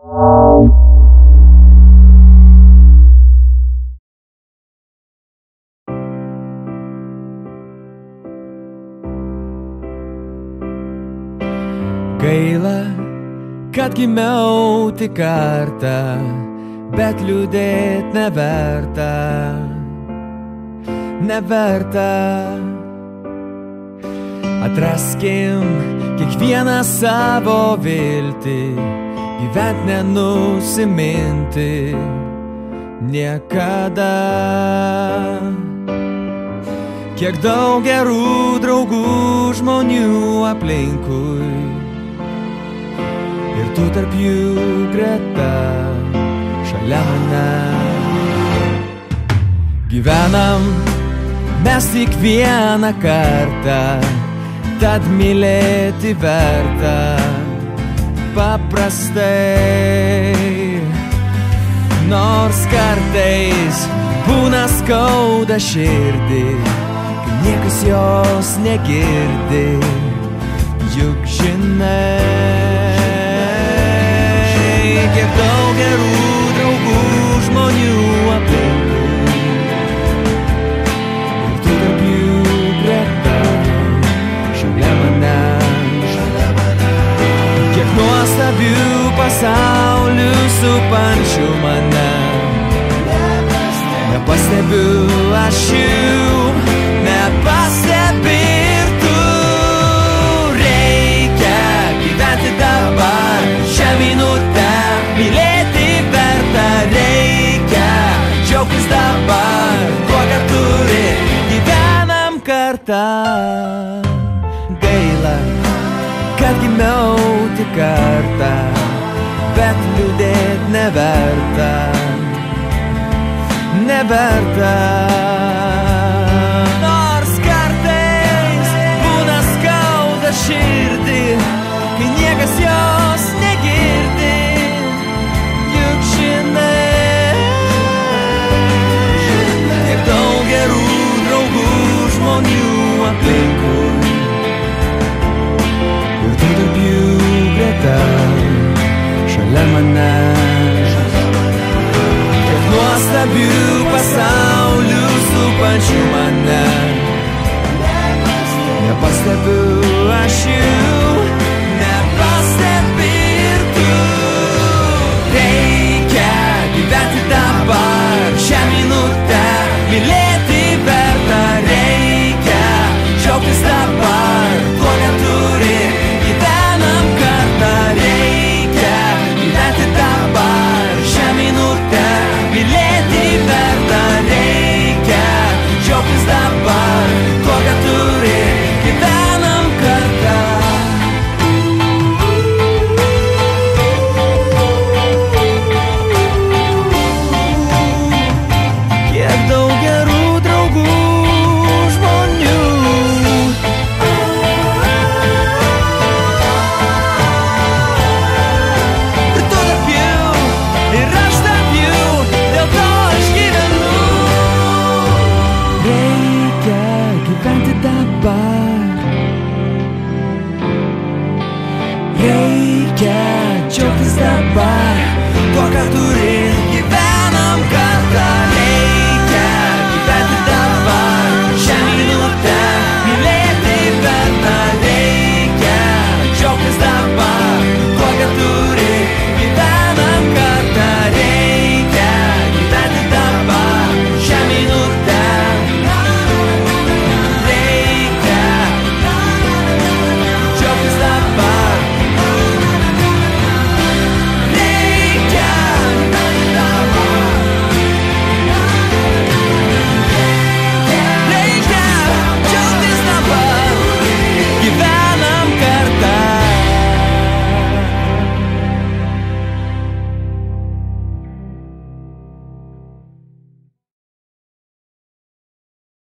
Gaila, kad gimiau tik kartą, bet liūdėt neverta, neverta. Atraskim kiekvieną savo viltį, gyvent nenusiminti niekada. Kiek daug gerų draugų žmonių aplinkui, ir tu tarp jų greta, šalia mane. Gyvenam mes tik vieną kartą, tad mylėti verta paprastai. Nors kartais būna skauda širdį, kai niekas jos negirdi, juk žinai, kiek daug gerų draugų žmonių aplinkui, ir tu tarp jų greta, šalia mane. Kiek nuostabių pasaulių supančių mane, nepastebiu aš jų, nepastebi ir tu. Reikia gyventi dabar, šią minutę, mylėti verta. Reikia džiaugtis dabar, tuo, ką turi, gyvenam kartą. Gaila, kad gimiau tik kartą, bet liūdėt neverta, neverta. Nors kartais būna skauda širdį, kai niekas jos negirdi, juk žinai, tiek daug gerų draugų žmonių aplinkui, ir tu tarp jų greta, šalia mane. Kiek nuostabių pasaulių supančių mane, nepastebiu aš jų, nepastebi ir tu. Reikia gyventi dabar, šią minutę, mylėti verta. Reikia džiaugtis dabar, tuo, ką turi, gyvenam kartą. Reikia gyventi dabar, šią minutę, mylėti verta. Reikia džiaugtis dabar, tuo, ką turi, gyvenam kartą. Kiek daug gerų draugų žmonių, ir tu tarp jų, ir aš tarp jų, dėl to aš gyvenu. Reikia gyventi dabar, reikia džiaugtis dabar, tuo, ką turi,